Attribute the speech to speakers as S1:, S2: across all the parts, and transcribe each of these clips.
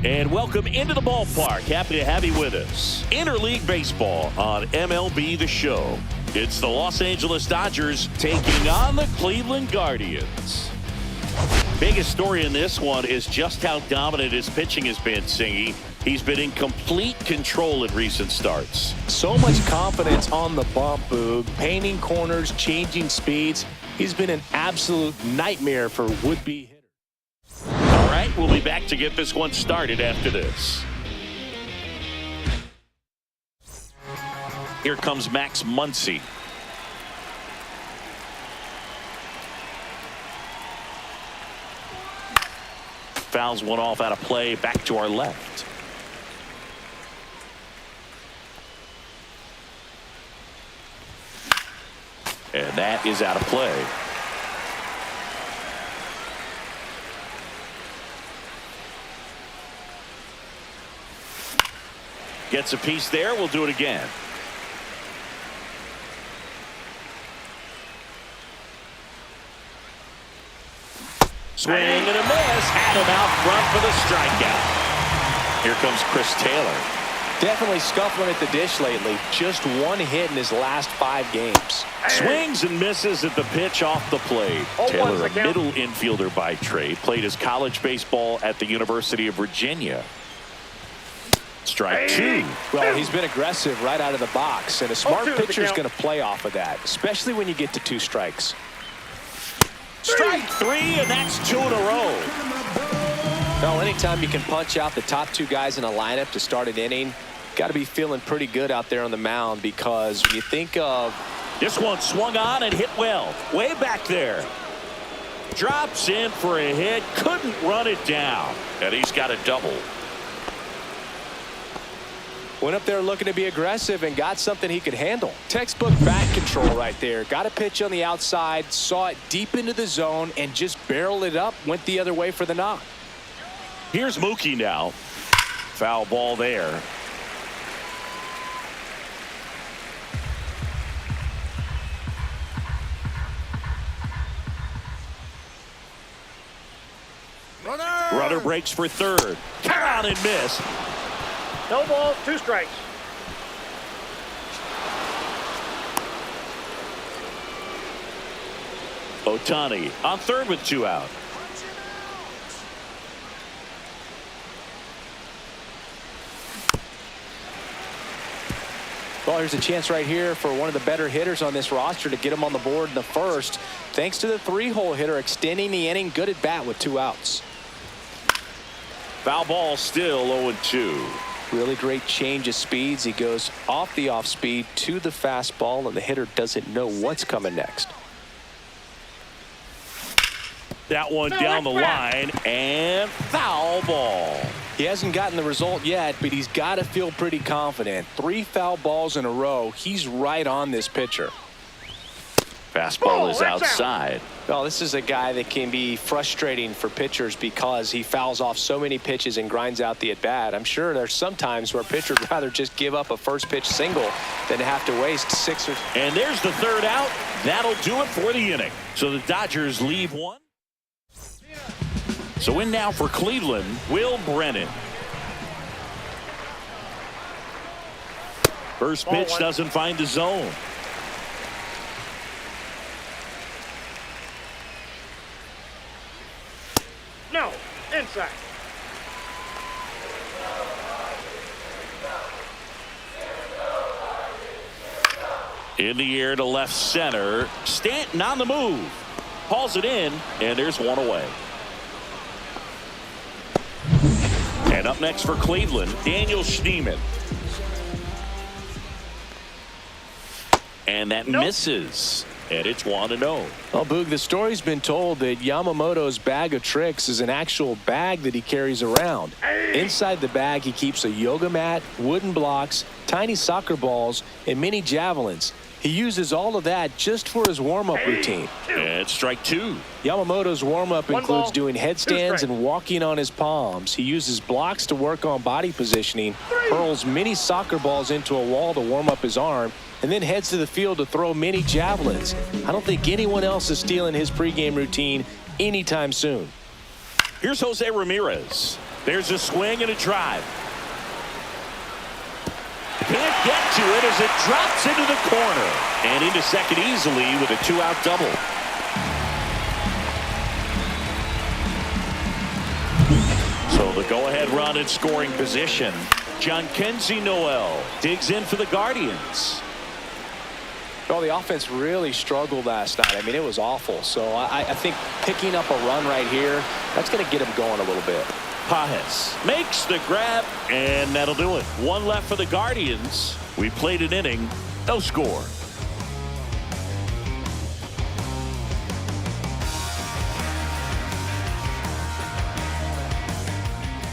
S1: And welcome into the ballpark. Happy to have you with us. Interleague Baseball on MLB The Show. It's the Los Angeles Dodgers taking on the Cleveland Guardians. Biggest story in this one is just how dominant his pitching has been, Singy. He's been in complete control in recent starts.
S2: So much confidence on the bump, Boog. Painting corners, changing speeds. He's been an absolute nightmare for would-be hitters.
S1: All right, we'll be back to get this one started after this. Here comes Max Muncy. Fouls one off out of play, back to our left. And that is out of play. Gets a piece there. We'll do it again. Swing and a miss. Had him out front for the strikeout. Here comes Chris Taylor.
S2: Definitely scuffling at the dish lately. Just one hit in his last 5 games.
S1: Swings and misses at the pitch off the plate. Taylor, a middle infielder by trade, played his college baseball at the University of Virginia. Strike 2.
S2: Well, he's been aggressive right out of the box, and a smart pitcher is going to play off of that, especially when you get to 2 strikes.
S1: Strike 3, and that's 2 in a row.
S2: Well, anytime you can punch out the top 2 guys in a lineup to start an inning, got to be feeling pretty good out there on the mound, because when you think of
S1: this one swung on and hit well, way back there. Drops in for a hit, couldn't run it down, and he's got a double.
S2: Went up there looking to be aggressive and got something he could handle. Textbook bat control right there. Got a pitch on the outside, saw it deep into the zone, and just barreled it up, went the other way for the knock.
S1: Here's Mookie now. Foul ball there. Runner breaks for third. Count out and miss.
S3: No balls, 2 strikes.
S1: Ohtani on third with 2 out.
S2: Well, here's a chance right here for one of the better hitters on this roster to get him on the board in the first, thanks to the 3-hole hitter extending the inning. Good at bat with 2 outs.
S1: Foul ball, still 0-2.
S2: Really great change of speeds. He goes off the off speed to the fastball, and the hitter doesn't know what's coming next.
S1: That one down the line, and foul ball.
S2: He hasn't gotten the result yet, but he's got to feel pretty confident. 3 foul balls in a row. He's right on this pitcher.
S1: Fastball is outside.
S2: Well, this is a guy that can be frustrating for pitchers because he fouls off so many pitches and grinds out the at-bat. I'm sure there's some times where a pitcher would rather just give up a first pitch single than have to waste 6 or...
S1: And there's the 3rd out. That'll do it for the inning. So the Dodgers leave 1. So in now for Cleveland, Will Brennan. First pitch doesn't find the zone.
S3: No, inside.
S1: In the air to left center. Stanton on the move. Hauls it in, and there's 1 away. And up next for Cleveland, Daniel Schneemann. And that misses. And it's 1-0.
S2: Well, Boog, the story's been told that Yamamoto's bag of tricks is an actual bag that he carries around. Inside the bag, he keeps a yoga mat, wooden blocks, tiny soccer balls, and mini javelins. He uses all of that just for his warm-up routine.
S1: And strike 2.
S2: Yamamoto's warm-up includes doing headstands and walking on his palms. He uses blocks to work on body positioning, hurls mini soccer balls into a wall to warm up his arm, and then heads to the field to throw mini javelins. I don't think anyone else is stealing his pregame routine anytime soon.
S1: Here's Jose Ramirez. There's a swing and a drive. Can't get to it as it drops into the corner. And into second easily with a two-out double. So the go-ahead run in scoring position. Jhonkensy Noel digs in for the Guardians.
S2: Well, the offense really struggled last night. I mean, it was awful. So I think picking up a run right here, that's going to get him going a little bit.
S1: Pages makes the grab, and that'll do it. One left for the Guardians. We played an inning, no score.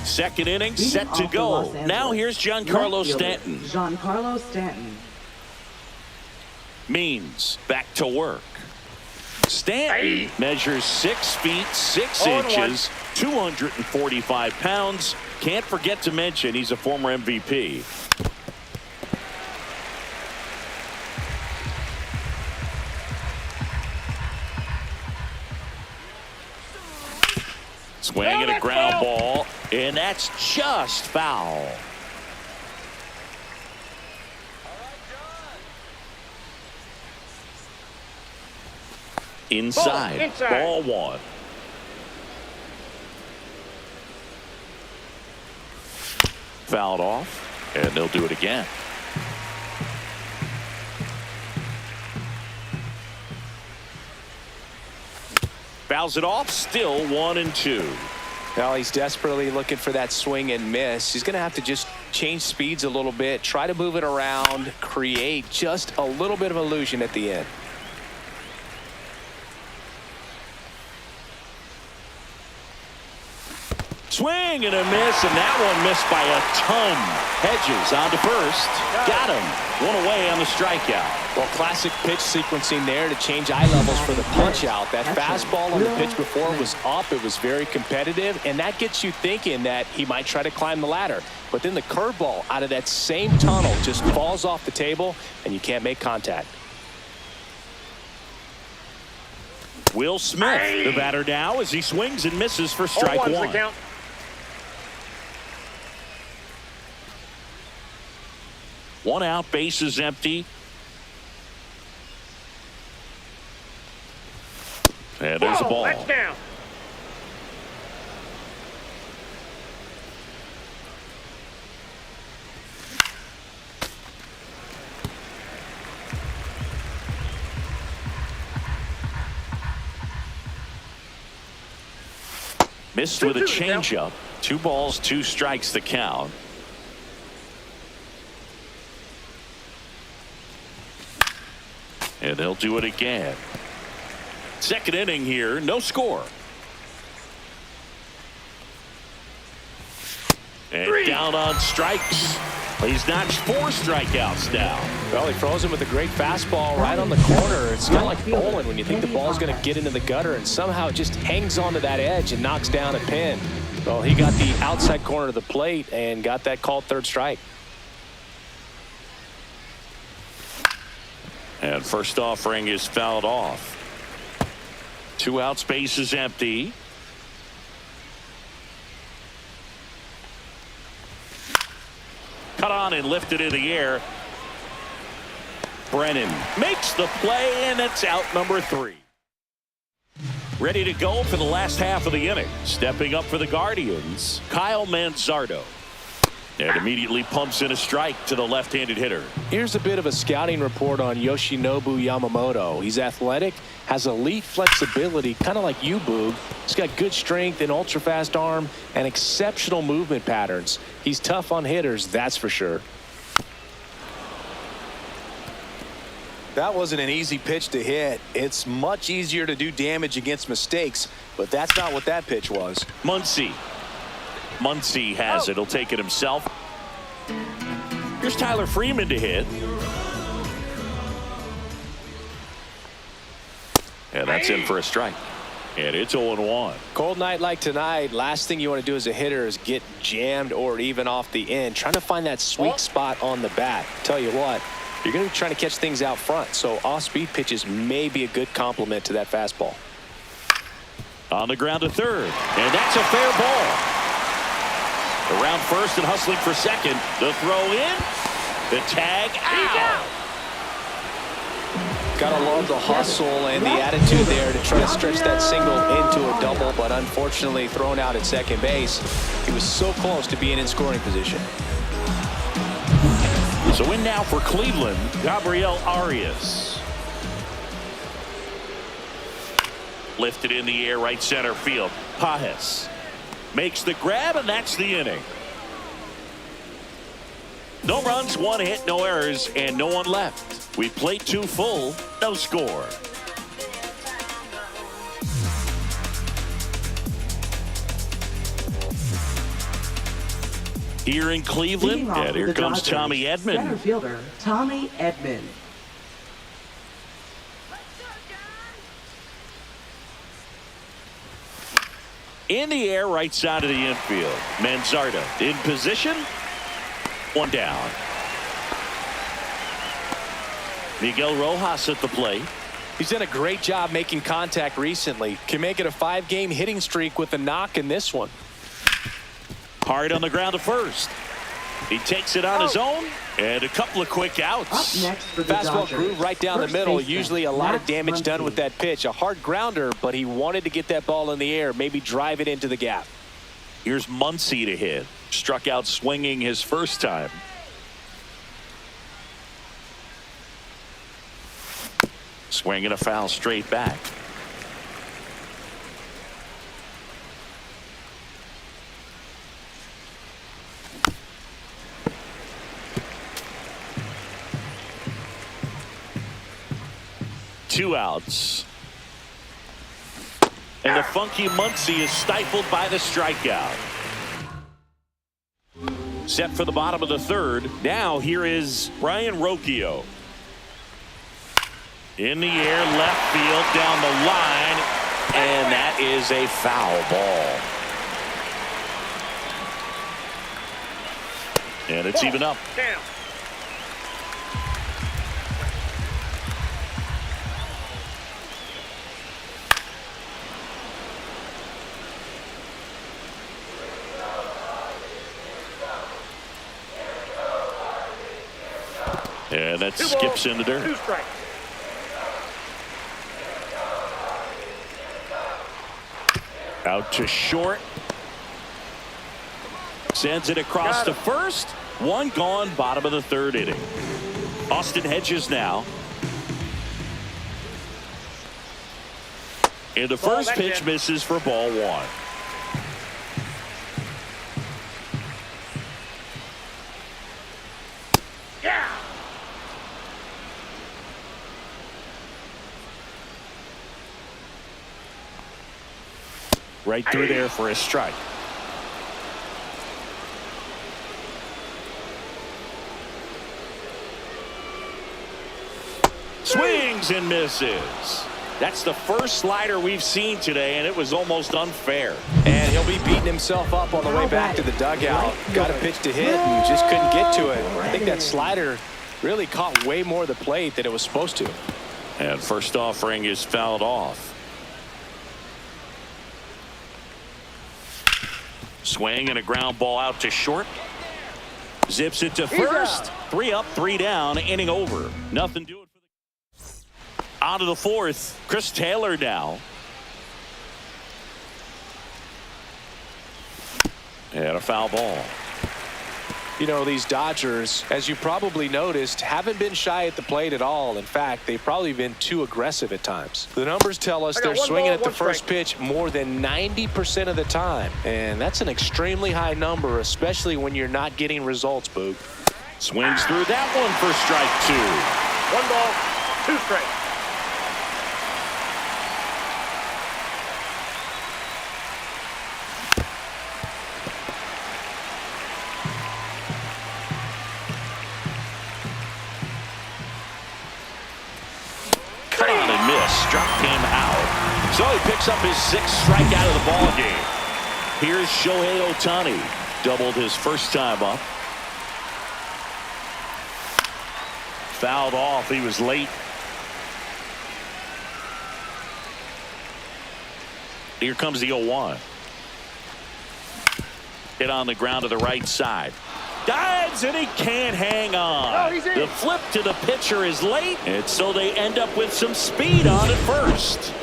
S1: Second inning set to go. Now here's Giancarlo Stanton.
S4: Giancarlo Stanton.
S1: Means back to work. Stanton measures 6 feet 6 inches, 245 pounds. Can't forget to mention he's a former MVP. Swing and a ground ball, and that's just foul. Inside. Ball one. Fouled off, and they'll do it again. Fouls it off, still 1-2.
S2: Well, he's desperately looking for that swing and miss. He's going to have to just change speeds a little bit, try to move it around, create just a little bit of illusion at the end.
S1: Swing and a miss, and that one missed by a ton. Hedges on to first. Got him. One away on the strikeout.
S2: Well, classic pitch sequencing there to change eye levels for the punch out. That fastball on the pitch before was up. It was very competitive, and that gets you thinking that he might try to climb the ladder. But then the curveball out of that same tunnel just falls off the table, and you can't make contact.
S1: Will Smith, the batter now, as he swings and misses for strike one. One out, bases empty. And there's a ball.
S3: That's down.
S1: Missed with a changeup. 2 balls, 2 strikes the count. And they'll do it again. Second inning here, no score. And down on strikes. He's notched 4 strikeouts now.
S2: Well, he froze him with a great fastball right on the corner. It's kind of like bowling when you think the ball's going to get into the gutter, and somehow it just hangs onto that edge and knocks down a pin. Well, he got the outside corner of the plate and got that called third strike.
S1: And first offering is fouled off. 2 outs, base is empty. Cut on and lifted in the air. Brennan makes the play, and it's out number 3. Ready to go for the last half of the inning. Stepping up for the Guardians, Kyle Manzardo. And immediately pumps in a strike to the left-handed hitter.
S2: Here's a bit of a scouting report on Yoshinobu Yamamoto. He's athletic, has elite flexibility, kind of like you, Boog. He's got good strength, an ultra-fast arm, and exceptional movement patterns. He's tough on hitters, that's for sure.
S5: That wasn't an easy pitch to hit. It's much easier to do damage against mistakes, but that's not what that pitch was.
S1: Muncy has it. He'll take it himself. Here's Tyler Freeman to hit. And that's in for a strike. And it's 0-1.
S2: Cold night like tonight, last thing you want to do as a hitter is get jammed or even off the end. Trying to find that sweet spot on the bat. Tell you what, you're going to be trying to catch things out front, so off-speed pitches may be a good complement to that fastball.
S1: On the ground to third. And that's a fair ball. Around first and hustling for second. The throw in. The tag out.
S5: Gotta love the hustle and the attitude there to try to stretch that single into a double, but unfortunately thrown out at second base. He was so close to being in scoring position.
S1: So in now for Cleveland, Gabriel Arias. Lifted in the air, right center field. Pajes makes the grab, and that's the inning. No runs, one hit, no errors, and no one left. We played 2 full, no score. Here in Cleveland, and here comes Tommy Edman.
S4: Center fielder Tommy Edman.
S1: In the air, right side of the infield. Manzardo in position. 1 down. Miguel Rojas at the plate.
S5: He's done a great job making contact recently. Can make it a 5-game hitting streak with a knock in this one.
S1: Hard on the ground to first. He takes it on his own, and a couple of quick outs.
S4: Up next for the
S5: Fastball
S4: Dodgers,
S5: groove right down the middle.
S4: baseman,
S5: Usually a lot of
S4: Max
S5: damage done
S4: Muncy.
S5: with that pitch. A hard grounder, but he wanted to get that ball in the air, maybe drive it into the gap.
S1: Here's Muncy to hit. Struck out swinging his first time. Swing and a foul straight back. Two outs. And the funky Muncy is stifled by the strikeout. Set for the bottom of the third. Now here is Brian Rocchio. In the air, left field, down the line, and that is a foul ball. And it's even up.
S3: Down.
S1: And that
S3: 2
S1: skips
S3: balls,
S1: in the dirt.
S3: 2 strikes.
S1: Out to short. Sends it across to first. 1 gone, bottom of the third inning. Austin Hedges now. And the first pitch misses for ball 1.
S3: Yeah.
S1: Right through there for a strike. Swings and misses. That's the first slider we've seen today, and it was almost unfair.
S5: And he'll be beating himself up on the way back to the dugout. Got a pitch to hit and just couldn't get to it. I think that slider really caught way more of the plate than it was supposed to.
S1: And first offering is fouled off. Swing and a ground ball out to short. Zips it to first. 3 up, 3 down, inning over. Nothing doing for the. On to the fourth. Chris Taylor now. And a foul ball.
S5: You know, these Dodgers, as you probably noticed, haven't been shy at the plate at all. In fact, they've probably been too aggressive at times. The numbers tell us they're swinging at the first pitch more than 90% of the time. And that's an extremely high number, especially when you're not getting results, Boog.
S1: Swings through that one for strike 2.
S3: 1 ball, 2 strikes.
S1: Struck him out. So he picks up his 6th strikeout of the ball game. Here's Shohei Ohtani. Doubled his first time up. Fouled off. He was late. Here comes the 0-1. Hit on the ground to the right side. Dives, and he can't hang on. The flip to the pitcher is late, and so they end up with some speed on at first.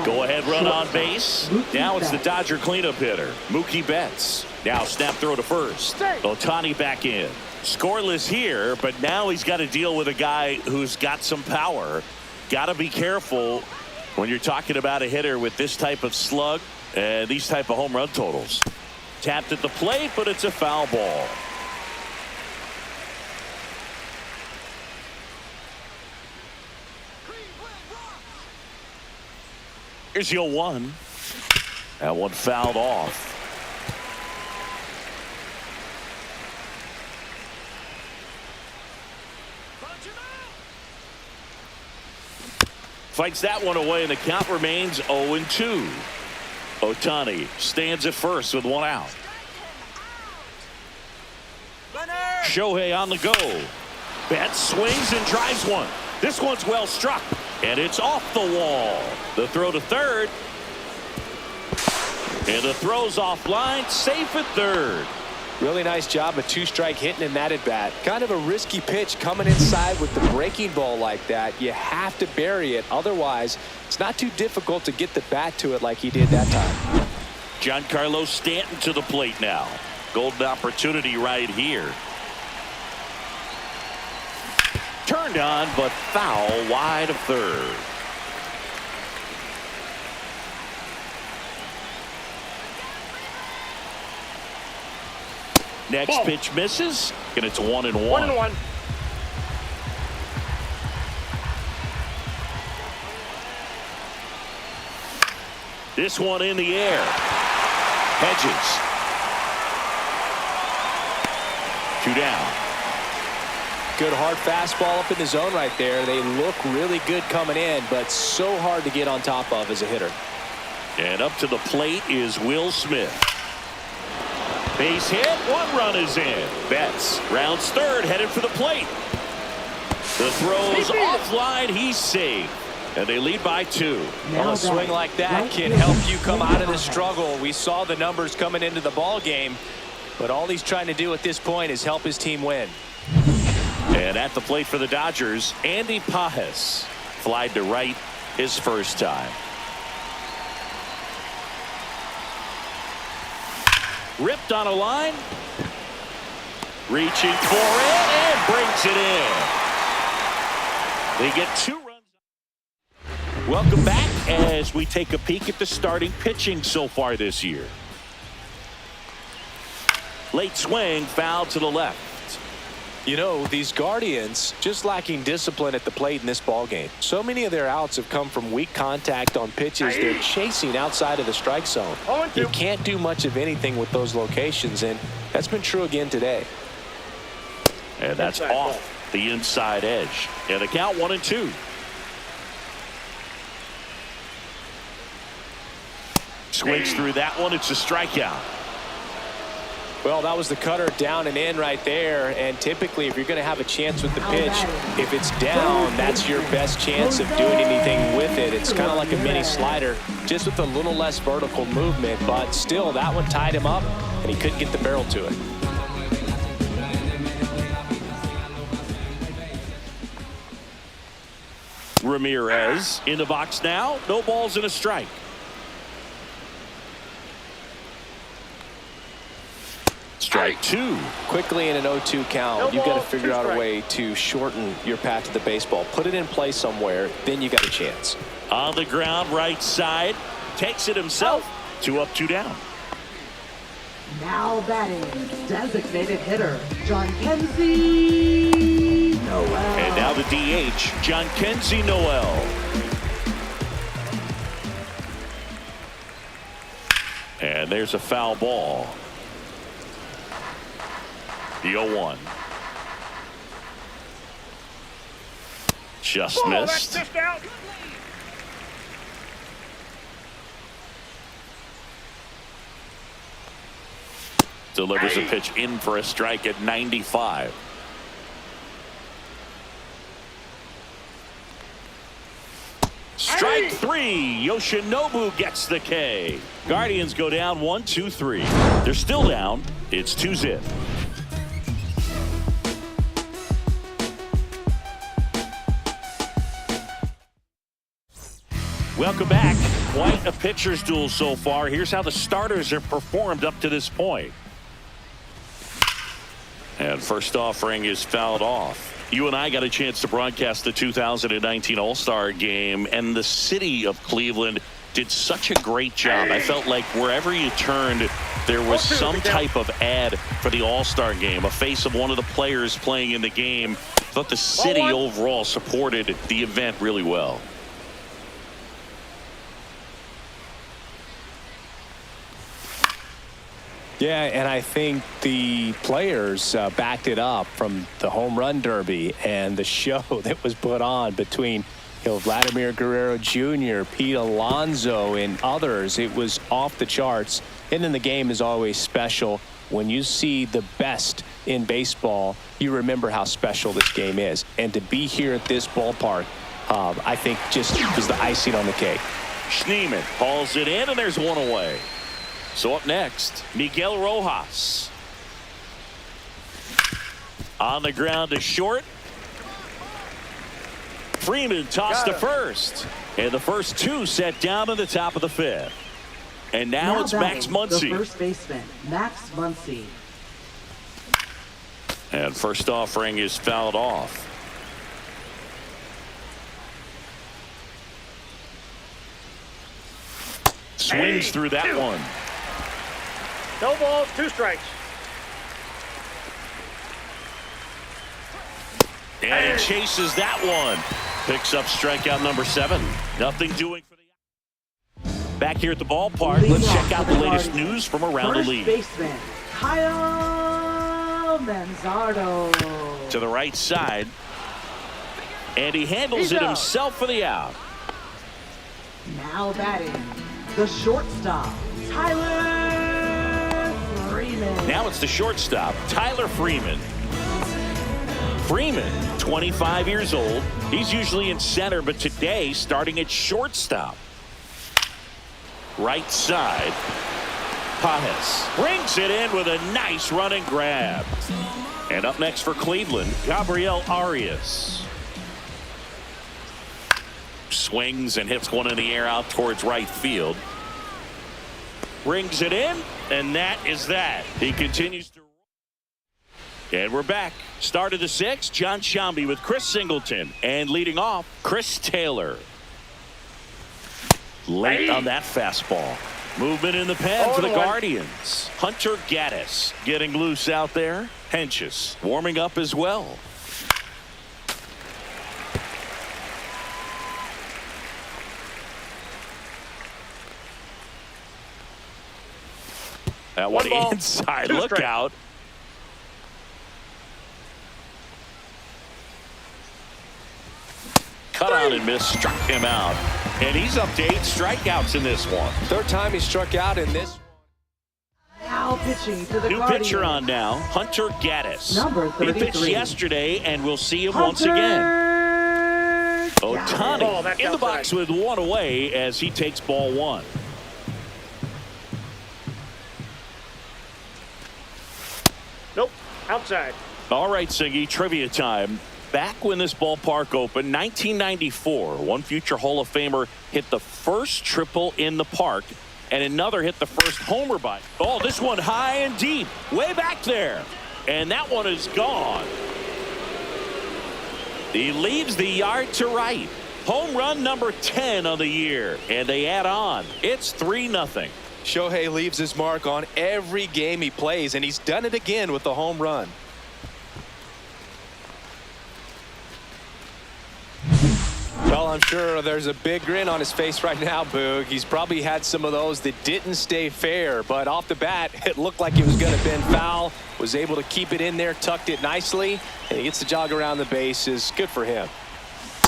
S1: Go ahead run on base. Now it's the Dodger cleanup hitter, Mookie Betts. Now snap throw to first. Ohtani back in. Scoreless here, but now he's got to deal with a guy who's got some power. Got to be careful when you're talking about a hitter with this type of slug and these type of home run totals. Tapped at the plate, but it's a foul ball. Here's the 0-1. That one fouled off. Fights that one away, and the count remains 0-2. Ohtani stands at first with one out. Shohei on the go. Betts swings and drives one. This one's well struck, and it's off the wall. The throw to third. And the throw's offline, safe at third.
S2: Really nice job of two-strike hitting in that at bat. Kind of a risky pitch coming inside with the breaking ball like that. You have to bury it. Otherwise, it's not too difficult to get the bat to it like he did that time.
S1: Giancarlo Stanton to the plate now. Golden opportunity right here. Turned on, but foul wide of third. Next pitch misses, and it's 1-1.
S3: 1-1.
S1: This one in the air. Hedges. 2 down.
S2: Good hard fastball up in the zone right there. They look really good coming in, but so hard to get on top of as a hitter.
S1: And up to the plate is Will Smith. Base hit, 1 run is in. Betts rounds third, headed for the plate. The throw's offline, he's safe. And they lead by 2.
S2: Well, a swing like that can help you come out of the struggle. We saw the numbers coming into the ball game, but all he's trying to do at this point is help his team win.
S1: And at the plate for the Dodgers, Andy Pajes flied to right his first time. Ripped on a line. Reaching for it and brings it in. They get 2 runs. Welcome back as we take a peek at the starting pitching so far this year. Late swing, foul to the left.
S2: You know, these Guardians just lacking discipline at the plate in this ball game. So many of their outs have come from weak contact on pitches they're chasing outside of the strike zone. You can't do much of anything with those locations, and that's been true again today.
S1: And that's off the inside edge. And the count 1-2. Swings through that one. It's a strikeout.
S2: Well, that was the cutter down and in right there, and typically if you're going to have a chance with the pitch, if it's down, that's your best chance of doing anything with it. It's kind of like a mini slider, just with a little less vertical movement, but still that one tied him up and he couldn't get the barrel to it.
S1: Ramirez in the box now. No balls and a strike. Strike 2.
S2: Quickly in an 0-2 count, you've got to figure out a way to shorten your path to the baseball. Put it in play somewhere, then you got a chance.
S1: On the ground, right side. Takes it himself. 2 up, 2 down.
S4: Now batting, designated hitter, John Kenzie Noel.
S1: And now the DH, John Kenzie Noel. And there's a foul ball. The 0-1. Just missed.
S3: That's just out.
S1: Delivers a pitch in for a strike at 95. Strike 3. Yoshinobu gets the K. Guardians go down 1, 2, 3. They're still down. It's 2-zip. Welcome back. Quite a pitcher's duel so far. Here's how the starters have performed up to this point. And first offering is fouled off. You and I got a chance to broadcast the 2019 All-Star Game, and the city of Cleveland did such a great job. I felt like wherever you turned, there was some type of ad for the All-Star Game, a face of one of the players playing in the game. I thought the city overall supported the event really well.
S2: Yeah, and I think the players backed it up from the home run derby and the show that was put on between Vladimir Guerrero Jr., Pete Alonso, and others. It was off the charts. And then the game is always special. When you see the best in baseball, you remember how special this game is. And to be here at this ballpark, I think just was the icing on the cake.
S1: Schneemann hauls it in, and there's one away. So up next, Miguel Rojas. On the ground to short. Freeman tossed to first. And the first two set down in the top of the fifth. And now it's Max Muncy.
S4: The first baseman, Max Muncy.
S1: And first offering is fouled off. Swings through that one.
S3: No balls, 2 strikes.
S1: And he chases that one. Picks up strikeout number 7. Nothing doing for the... Back here at the ballpark, let's check out the latest news from around the league.
S4: First baseman, Kyle Manzardo.
S1: To the right side. And he handles it himself for the out.
S4: Now batting, the shortstop, Tyler Freeman.
S1: Now it's the shortstop, Tyler Freeman. Freeman, 25 years old. He's usually in center, but today starting at shortstop. Right side. Pajes brings it in with a nice running grab. And up next for Cleveland, Gabriel Arias. Swings and hits one in the air out towards right field. Brings it in, and that is that. He continues to... And we're back. Start of the 6th, John Shambi with Chris Singleton. And leading off, Chris Taylor. Late on that fastball. Movement in the pen for the Guardians. Hunter Gaddis getting loose out there. Henches warming up as well. That one inside. Look out. Cut out and miss, struck him out. And he's up to 8 strikeouts in this one.
S2: Third time he struck out in this.
S4: Now pitching to the
S1: New
S4: Guardians.
S1: pitcher on now, Hunter Gaddis.
S4: Number 33.
S1: He pitched yesterday, and we'll see him once again. Ohtani in the box with one away as he takes ball 1.
S3: Nope, outside.
S1: All right, Singy, trivia time. Back when this ballpark opened, 1994, one future Hall of Famer hit the first triple in the park, and another hit the first homer by. Oh, this one high and deep, way back there. And that one is gone. He leaves the yard to right. Home run number 10 on the year, and they add on. It's 3-0.
S2: Shohei leaves his mark on every game he plays, and he's done it again with the home run. Well, I'm sure there's a big grin on his face right now, Boog. He's probably had some of those that didn't stay fair, but off the bat, it looked like it was going to bend foul. Was able to keep it in there, tucked it nicely, and he gets the jog around the bases. Good for him.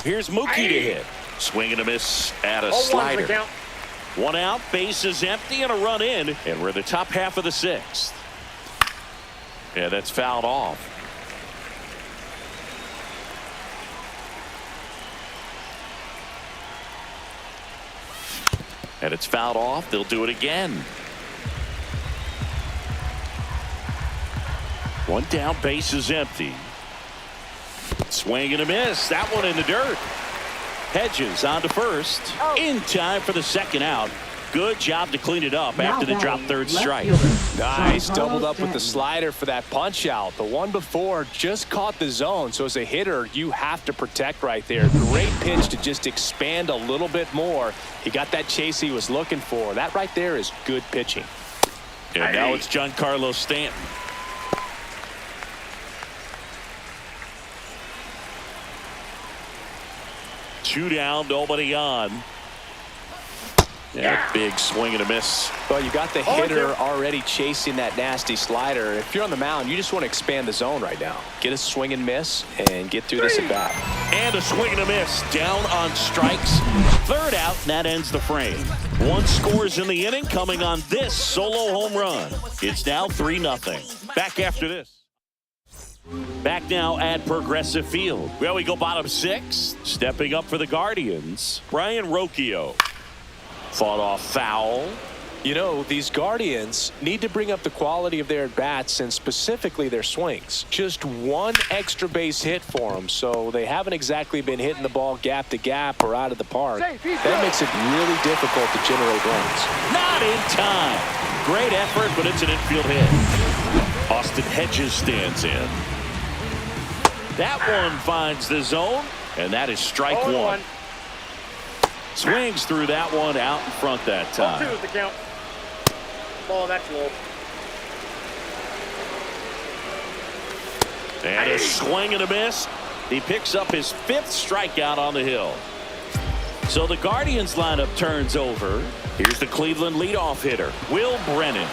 S1: Here's Mookie to hit. Swing and a miss at a slider. One out, base is empty, and a run in, and we're in the top half of the 6th. Yeah, that's fouled off. And it's fouled off. They'll do it again. One down, base is empty. Swing and a miss. That one in the dirt. Hedges on to first. In time for the second out. Good job to clean it up after the drop third strike.
S2: Nice, doubled up with the slider for that punch out. The one before just caught the zone, so as a hitter, you have to protect right there. Great pitch to just expand a little bit more. He got that chase he was looking for. That right there is good pitching.
S1: And now it's Giancarlo Stanton. Two down, nobody on. Yeah, big swing and a miss.
S2: Well, you got the hitter already chasing that nasty slider. If you're on the mound, you just want to expand the zone right now. Get a swing and miss and get through this at bat.
S1: And a swing and a miss. Down on strikes. Third out, and that ends the frame. One scores in the inning coming on this solo home run. It's now 3-0. Back after this. Back now at Progressive Field. Well, we go bottom six. Stepping up for the Guardians, Brian Rocchio. Fought off foul.
S2: You know, these Guardians need to bring up the quality of their at-bats and specifically their swings. Just one extra base hit for them, so they haven't exactly been hitting the ball gap to gap or out of the park. That makes it really difficult to generate runs.
S1: Not in time. Great effort, but it's an infield hit. Austin Hedges stands in. That one finds the zone, and that is strike one. Swings through that one out in front that time.
S3: 2 is the count. Oh, that's low.
S1: And a swing and a miss. He picks up his 5th strikeout on the hill. So the Guardians lineup turns over. Here's the Cleveland leadoff hitter, Will Brennan.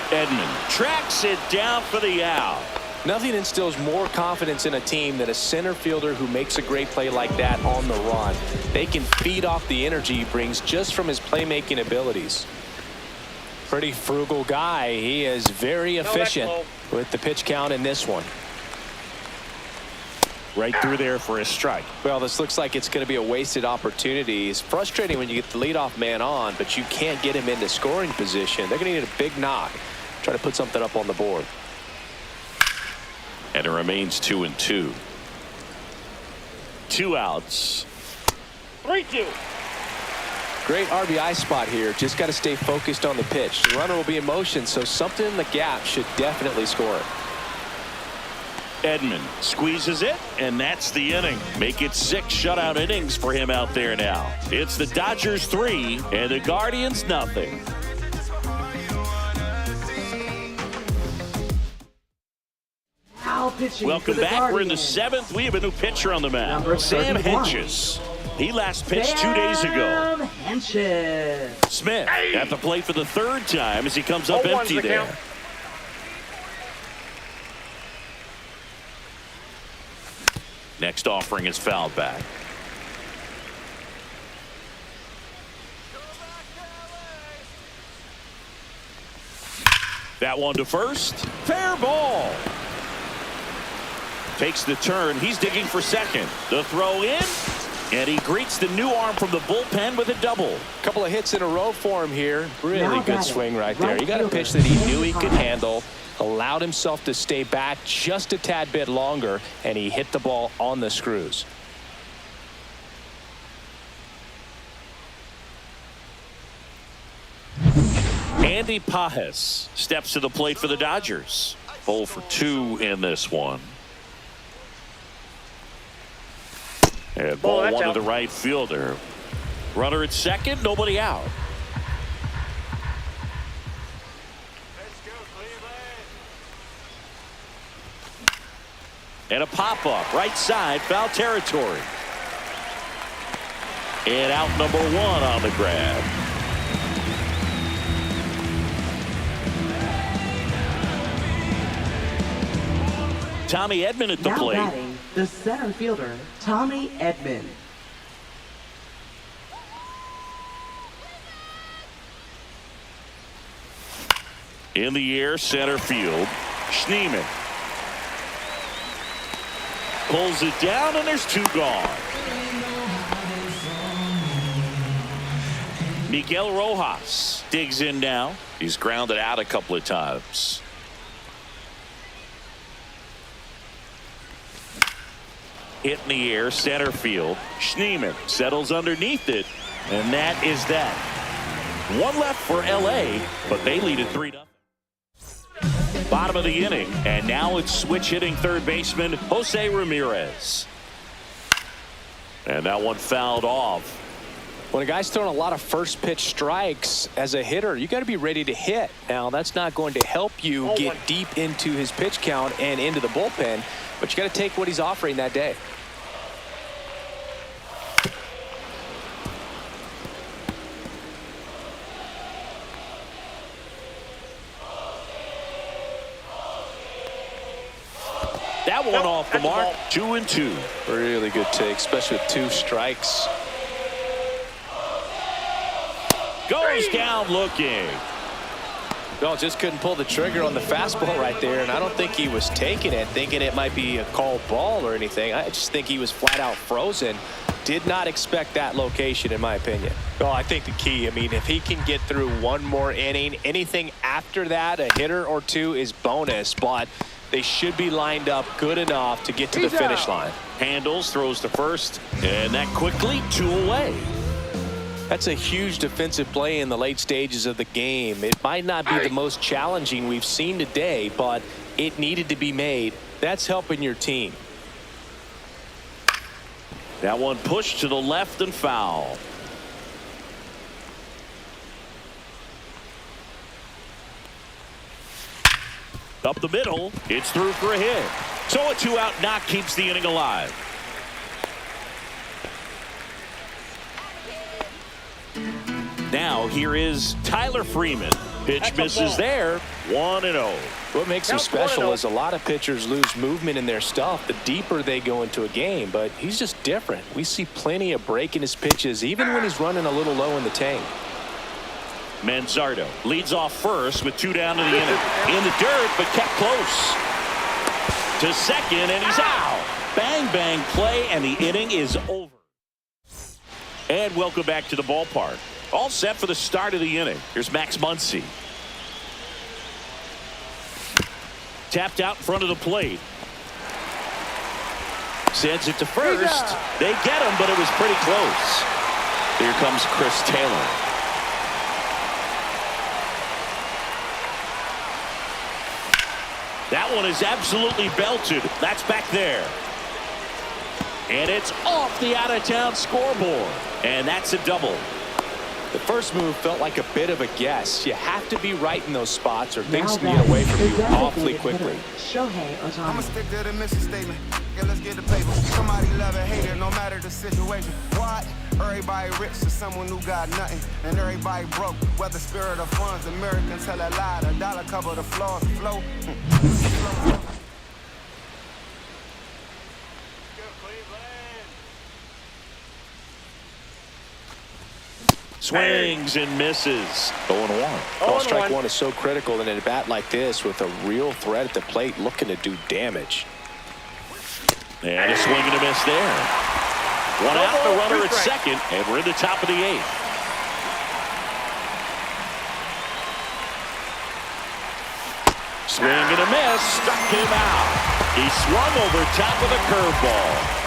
S1: Edman tracks it down for the out.
S2: Nothing instills more confidence in a team than a center fielder who makes a great play like that on the run. They can feed off the energy he brings just from his playmaking abilities. Pretty frugal guy. He is very efficient with the pitch count in this one.
S1: Right through there for a strike.
S2: Well, this looks like it's going to be a wasted opportunity. It's frustrating when you get the leadoff man on, but you can't get him into scoring position. They're going to need a big knock. Try to put something up on the board.
S1: And it remains 2-2. 2 outs.
S3: 3-2.
S2: Great RBI spot here. Just got to stay focused on the pitch. The runner will be in motion, so something in the gap should definitely score it.
S1: Edman squeezes it, and that's the inning. Make it 6 shutout innings for him out there now. It's the Dodgers 3 and the Guardians nothing. Welcome back. We're in the 7th. We have a new pitcher on the mound. Sam Hentges. He last pitched 2 days ago. Smith at the plate for the 3rd time as he comes up empty there.
S3: Count.
S1: Next offering is fouled back. That one to first. Fair ball. Takes the turn. He's digging for second. The throw in. And he greets the new arm from the bullpen with a double.
S2: Couple of hits in a row for him here. Really good swing right there. He got a pitch that he knew he could handle. Allowed himself to stay back just a tad bit longer. And he hit the ball on the screws.
S1: Andy Pajes steps to the plate for the Dodgers. 0 for 2 in this one. And ball one to the right fielder. Runner at second, nobody out. And a pop-up, right side, foul territory. And out number 1 on the grab. Tommy Edman at the plate.
S4: Batting, the center fielder, Tommy Edman.
S1: In the air, center field. Schneemann pulls it down, and there's 2 gone. Miguel Rojas digs in now. He's grounded out a couple of times. Hit in the air, center field. Schneemann settles underneath it, and that is that. One left for L.A., but they lead it 3-0. Bottom of the inning, and now it's switch hitting third baseman Jose Ramirez. And that one fouled off.
S2: When a guy's throwing a lot of first pitch strikes as a hitter, you got to be ready to hit. Now, that's not going to help you get deep into his pitch count and into the bullpen, but you got to take what he's offering that day.
S1: That one off the mark. 2-2.
S2: Really good take, especially with 2 strikes.
S1: Goes down looking.
S2: No, just couldn't pull the trigger on the fastball right there, and I don't think he was taking it, thinking it might be a called ball or anything. I just think he was flat out frozen. Did not expect that location, in my opinion. Well, I think the key, I mean, if he can get through one more inning, anything after that, a hitter or 2 is bonus, but they should be lined up good enough to get to the finish line.
S1: Handles, throws to first, and that quickly 2 away.
S2: That's a huge defensive play in the late stages of the game. It might not be the most challenging we've seen today, but it needed to be made. That's helping your team.
S1: That one pushed to the left and foul. Up the middle, it's through for a hit. So a 2-out knock keeps the inning alive. Now here is Tyler Freeman. Pitch misses there. 1-0.
S2: What makes him special is a lot of pitchers lose movement in their stuff the deeper they go into a game, but he's just different. We see plenty of break in his pitches, even when he's running a little low in the tank.
S1: Manzardo leads off first with 2 down to the inning. In the dirt, but kept close. To second, and he's out. Bang, bang play, and the inning is over. And welcome back to the ballpark. All set for the start of the inning. Here's Max Muncy. Tapped out in front of the plate. Sends it to first. They get him, but it was pretty close. Here comes Chris Taylor. That one is absolutely belted. That's back there. And it's off the out-of-town scoreboard. And that's a double.
S2: The first move felt like a bit of a guess. You have to be right in those spots or things can get away from you awfully quickly.
S6: I'ma stick to the mission statement. Yeah, let's get the paper. Somebody love it, hate it, no matter the situation. What? Everybody rich to someone who got nothing. And everybody broke. Whether spirit of funds, Americans tell a lie. The dollar cover the floor, flow.
S1: Swings and misses. 0-1.
S2: Oh, strike one is so critical in a bat like this with a real threat at the plate looking to do damage.
S1: And a swing and a miss there. One out, the runner at second, and we're in the top of the 8th. Swing and a miss. Struck him out. He swung over top of the curveball.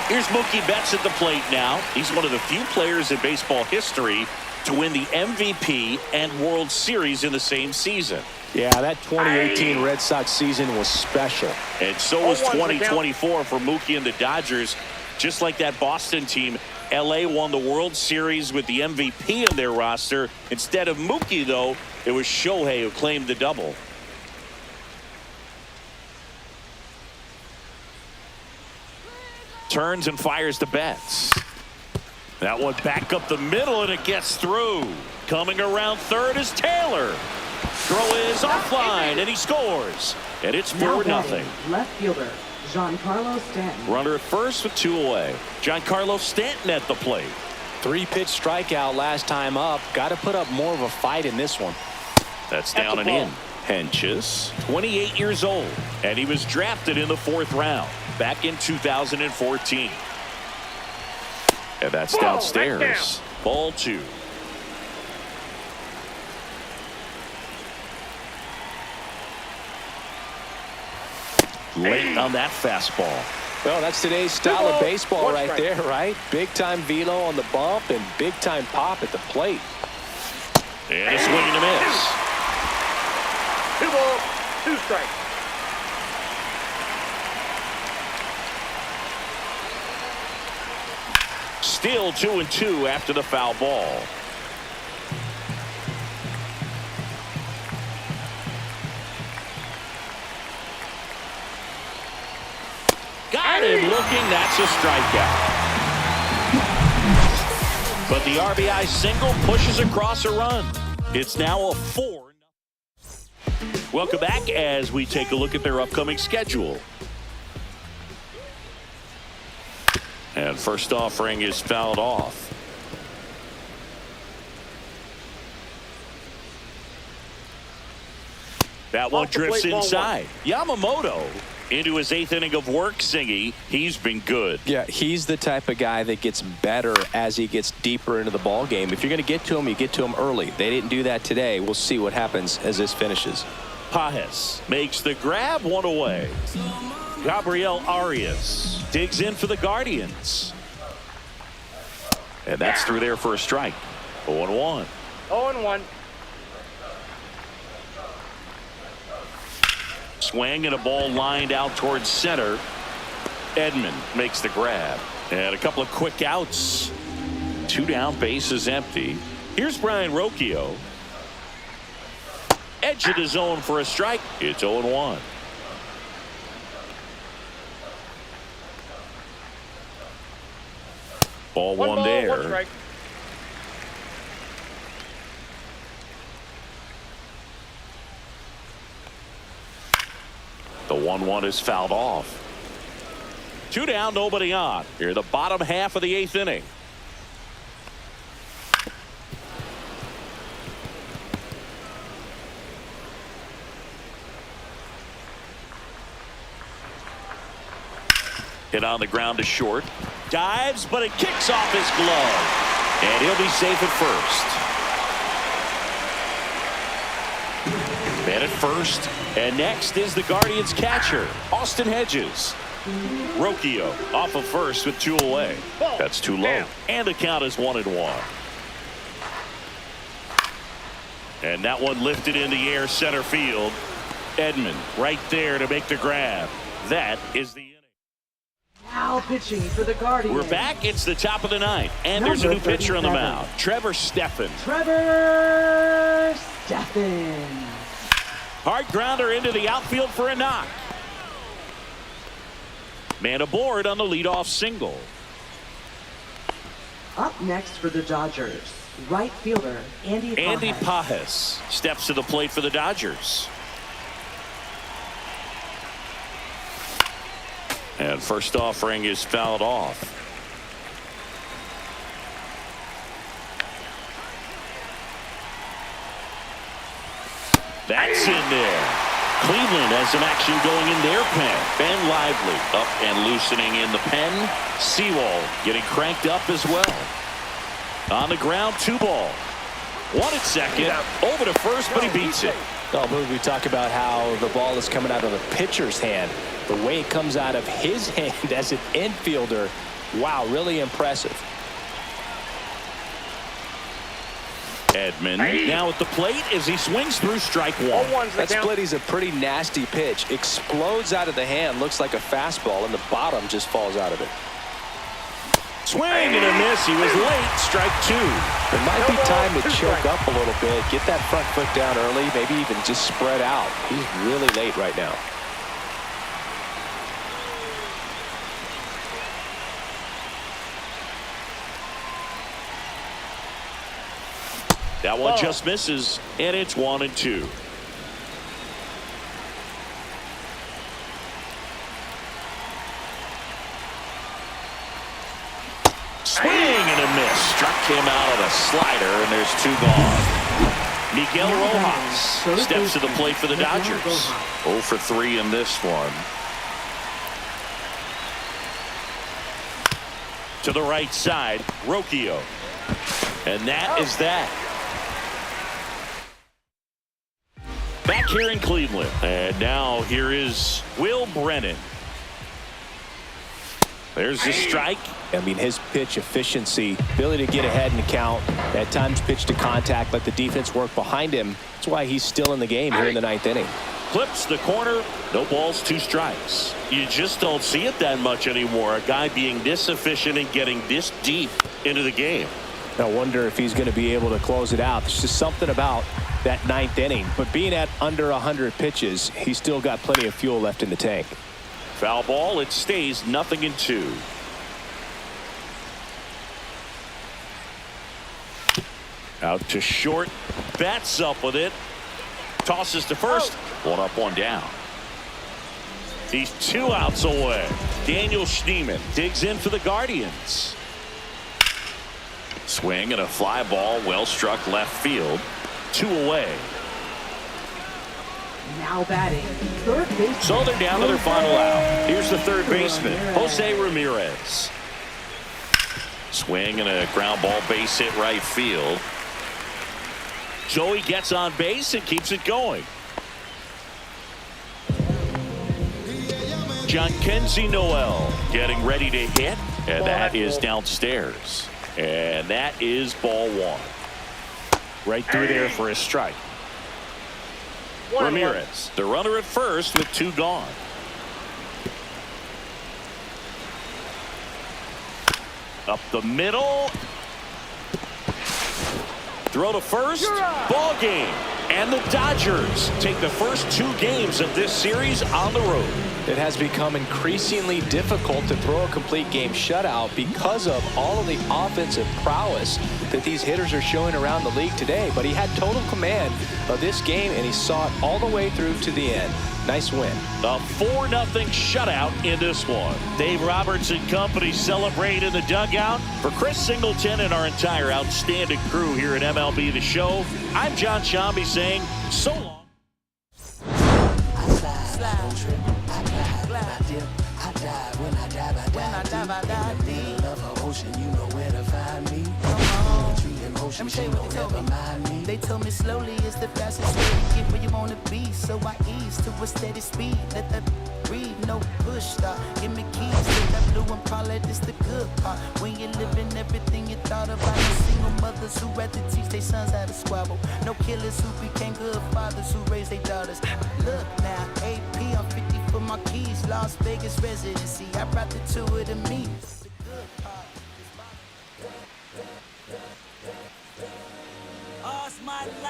S1: Here's Mookie Betts at the plate now. He's one of the few players in baseball history to win the MVP and World Series in the same season.
S2: Yeah, that 2018 Red Sox season was special.
S1: And so was 2024 for Mookie and the Dodgers. Just like that Boston team, LA won the World Series with the MVP in their roster. Instead of Mookie, though, it was Shohei who claimed the double. Turns and fires to Betts. That one back up the middle, and it gets through. Coming around third is Taylor. Throw is offline, and he scores. And it's 4-0.
S4: Left fielder, Giancarlo Stanton.
S1: Runner at first with 2 away. Giancarlo Stanton at the plate.
S2: 3-pitch strikeout last time up. Got to put up more of a fight in this one.
S1: That's down and in. Henches, 28 years old, and he was drafted in the 4th round back in 2014. And that's downstairs. Ball 2. late on that fastball.
S2: Well, that's today's style of baseball right there, right? Big-time velo on the bump and big-time pop at the plate.
S1: And a swing and a miss.
S3: 2 balls, 2 strikes.
S1: Still 2-2 after the foul ball. Got him looking. That's a strikeout. But the RBI single pushes across a run. It's now a 4. Welcome back as we take a look at their upcoming schedule. And first offering is fouled off. That one drifts inside. Yamamoto into his 8th inning of work, Singy. He's been good.
S2: Yeah, he's the type of guy that gets better as he gets deeper into the ball game. If you're going to get to him, you get to him early. They didn't do that today. We'll see what happens as this finishes.
S1: Pajes makes the grab, 1 away. Gabriel Arias digs in for the Guardians. And that's through there for a strike. 0-1.
S3: 0-1.
S1: Swing and a ball lined out towards center. Edman makes the grab. And a couple of quick outs. 2 down, bases empty. Here's Brian Rocchio. Edge of the zone for a strike. It's 0-1. Ball one there.
S3: 1 strike.
S1: The 1-1 is fouled off. 2 down, nobody on. Here, the bottom half of the 8th inning. Hit on the ground to short. Dives, but it kicks off his glove. And he'll be safe at first. Man at first. And next is the Guardians catcher, Austin Hedges. Rocchio off of first with 2 away. That's too low. And the count is 1-1. And that one lifted in the air center field. Edman right there to make the grab. That is the inning.
S4: Now pitching for the Guardians.
S1: We're back. It's the top of the 9th. And there's a new pitcher on the mound. Trevor Stephan.
S4: Trevor Stephan.
S1: Hard grounder into the outfield for a knock. Man aboard on the leadoff single.
S4: Up next for the Dodgers, right fielder Andy
S1: Pajes steps to the plate for the Dodgers. And first offering is fouled off. That's in there. Cleveland has some action going in their pen. Ben Lively up and loosening in the pen. Sewell getting cranked up as well. On the ground, 2 ball. 1 at second. Over to first, but he beats it.
S2: Oh, we talk about how the ball is coming out of the pitcher's hand. The way it comes out of his hand as an infielder. Wow, really impressive.
S1: Edman now at the plate as he swings through strike 1.
S2: That split is a pretty nasty pitch. Explodes out of the hand. Looks like a fastball, and the bottom just falls out of it.
S1: Swing and a miss. He was late. Strike 2.
S2: It might be time to choke up a little bit. Get that front foot down early. Maybe even just spread out. He's really late right now.
S1: That one just misses, and it's 1-2. Swing and a miss. Struck him out of a slider, and there's 2 gone. Miguel Rojas steps to the plate for the Dodgers. 0 for 3 in this one. To the right side, Rocchio. And that is that. Back here in Cleveland. And now here is Will Brennan. There's the strike.
S2: I mean, his pitch efficiency, ability to get ahead in the count, at times pitch to contact, let the defense work behind him. That's why he's still in the game here in the ninth inning.
S1: Clips the corner. No balls, 2 strikes. You just don't see it that much anymore. A guy being this efficient and getting this deep into the game.
S2: I wonder if he's going to be able to close it out. There's just something about that ninth inning. But being at under 100 pitches, he's still got plenty of fuel left in the tank.
S1: Foul ball. It stays 0-2. Out to short. Bats up with it. Tosses to first. 1 up, 1 down. He's 2 outs away. Daniel Schneemann digs in for the Guardians. Swing and a fly ball, well struck left field. 2 away.
S4: Now batting, third baseman.
S1: So they're down to their final out. Here's the third baseman, Jose Ramirez. Swing and a ground ball, base hit right field. Joey gets on base and keeps it going. Jhonkensy Noel getting ready to hit, and that is downstairs. And that is ball 1. Right through there for a strike. Ramirez, the runner at first with 2 gone. Up the middle. Throw to first. Ball game. And the Dodgers take the first 2 games of this series on the road.
S2: It has become increasingly difficult to throw a complete game shutout because of all of the offensive prowess that these hitters are showing around the league today. But he had total command of this game, and he saw it all the way through to the end. Nice win.
S1: A 4-0 shutout in this one. Dave Roberts and company celebrate in the dugout. For Chris Singleton and our entire outstanding crew here at MLB The Show, I'm John Shambi saying so long.
S7: Let me tell you what they told me. They told me slowly is the fastest way to get where you want to be. So I ease to a steady speed. Let that breathe, no push stop. Give me keys to that blue Impala, this the good part. When you're living everything you thought about. No single mothers who rather teach their sons how to squabble. No killers who became good fathers who raised their daughters. Look now, AP, I'm 50 for my keys. Las Vegas residency. I brought the 2 of the me.